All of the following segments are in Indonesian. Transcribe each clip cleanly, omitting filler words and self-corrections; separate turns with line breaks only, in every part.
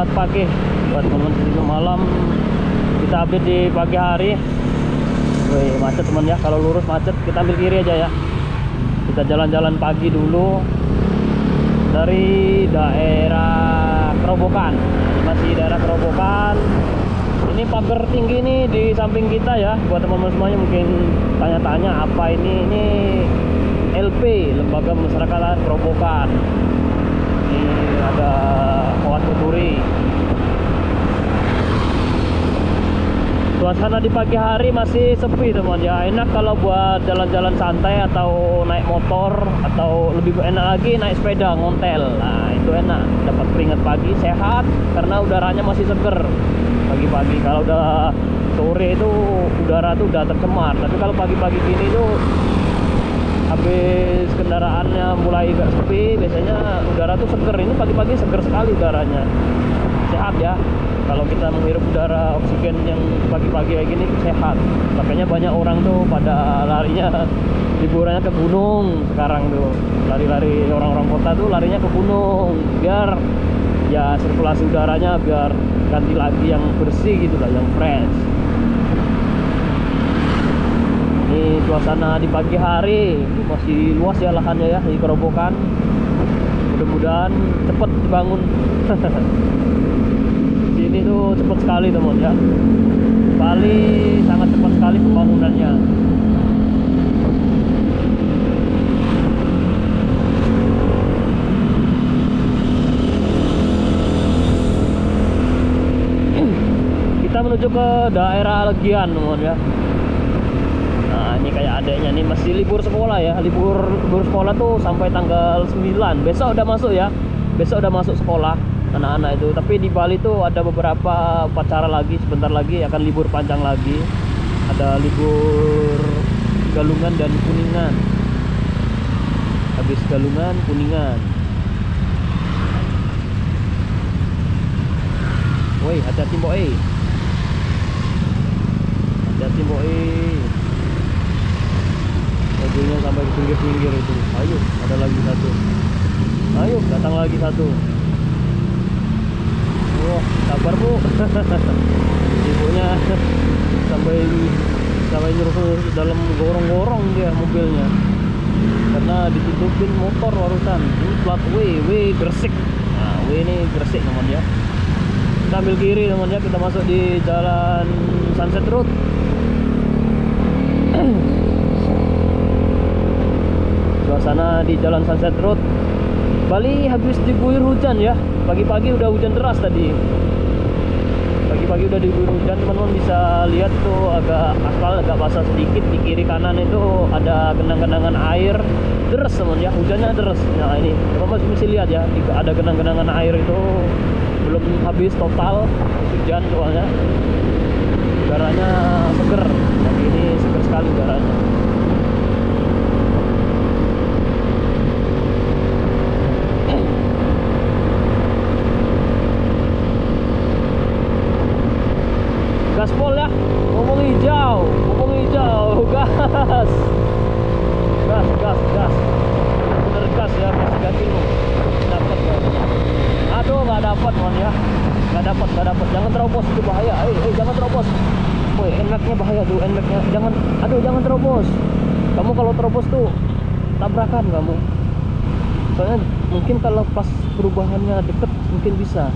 Selamat pagi buat teman-teman malam. Kita update di pagi hari. Wih, macet teman ya. Kalau lurus macet, kita ambil kiri aja ya. Kita jalan-jalan pagi dulu dari daerah Kerobokan. Masih daerah Kerobokan. Ini pagar tinggi nih di samping kita ya. Buat teman-teman semuanya mungkin tanya-tanya apa ini. Ini LP, Lembaga Pemasyarakatan Kerobokan. Ini ada Kawat Kuturi. Suasana di pagi hari masih sepi teman ya. Enak kalau buat jalan-jalan santai atau naik motor, atau lebih enak lagi naik sepeda ngontel. Nah itu enak, dapat keringat pagi, sehat karena udaranya masih seger pagi-pagi. Kalau udah sore itu udara tuh udah tercemar, tapi kalau pagi-pagi gini tuh habis kendaraannya mulai agak sepi, biasanya udara tuh seger. Ini pagi-pagi seger sekali udaranya, sehat ya. Kalau kita menghirup udara oksigen yang pagi-pagi kayak gini sehat. Makanya banyak orang tuh pada larinya liburannya ke gunung sekarang tuh. Lari-lari orang-orang kota tuh larinya ke gunung biar ya sirkulasi udaranya biar ganti lagi yang bersih gitu lah, yang fresh. Ini suasana di pagi hari. Ini masih luas ya lahannya ya di Kerobokan. Mudah-mudahan cepet dibangun. Sini tuh cepat sekali teman ya. Bali sangat cepat sekali pembangunannya. Kita menuju ke daerah Legian teman ya. Nah ini kayak adeknya nih masih libur sekolah ya. Libur sekolah tuh sampai tanggal 9. Besok udah masuk ya. Besok udah masuk sekolah anak-anak itu. Tapi di Bali tuh ada beberapa upacara lagi, sebentar lagi akan libur panjang lagi. Ada libur Galungan dan Kuningan. Habis Galungan, Kuningan. Woi, hati-hati mbok eh. Hati-hati mbok eh. Mobilnya sampai ke pinggir-pinggir itu. Ayo, ada lagi satu. Ayo, datang lagi satu. Wah, sabar bu. Ibunya sampai nyuruh dalam gorong-gorong dia mobilnya karena ditutupin motor barusan. Ini plat W Gresik. Nah W ini Gresik teman ya. Kita ambil kiri teman ya, kita masuk di jalan Sunset Road. Suasana di jalan Sunset Road. Bali habis diguyur hujan ya. Pagi-pagi udah hujan deras tadi. Pagi-pagi udah diguyur hujan, teman-teman bisa lihat tuh agak aspal agak basah sedikit. Di kiri kanan itu ada genang-genangan air deres teman ya, hujannya deres. Nah ini teman-teman bisa lihat ya, ada genang-genangan air itu belum habis total hujan soalnya. Udaranya seger. Yang ini seger sekali udaranya. Gaspol ya, ngomong hijau, gas, bener gas ya, kasih gaji lu, dapat ya. Aduh nggak dapat man ya, nggak dapat, jangan terobos itu bahaya, jangan terobos, woi enaknya bahaya tuh, enaknya, jangan terobos, kamu kalau terobos tuh tabrakan kamu, soalnya mungkin kalau pas perubahannya deket mungkin bisa.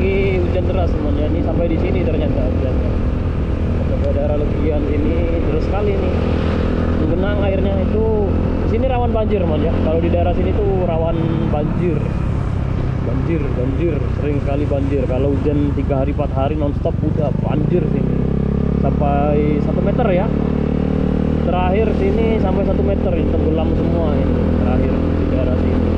lagi hujan deras semuanya. Ini sampai di sini ternyata hujannya. Sampai daerah Legian ini deras sekali nih. Genang airnya itu. Di sini rawan banjir ya. Kalau di daerah sini tuh rawan banjir. Banjir, sering sekali banjir. Kalau hujan 3 hari 4 hari nonstop udah banjir sini. Sampai 1 meter ya. Terakhir sini sampai 1 meter ini tenggelam semua ini terakhir di daerah sini.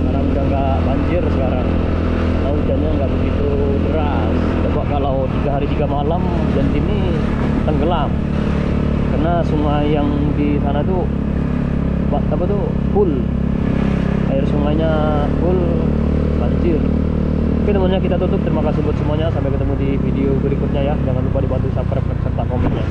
Sekarang udah nggak banjir sekarang. Karena hujannya nggak begitu deras. Coba kalau 3 hari 3 malam hujan sini tenggelam. Karena sungai yang di sana tuh apa tuh full. Air sungainya full banjir. Oke temannya, kita tutup. Terima kasih buat semuanya. Sampai ketemu di video berikutnya ya. Jangan lupa dibantu subscribe serta komennya.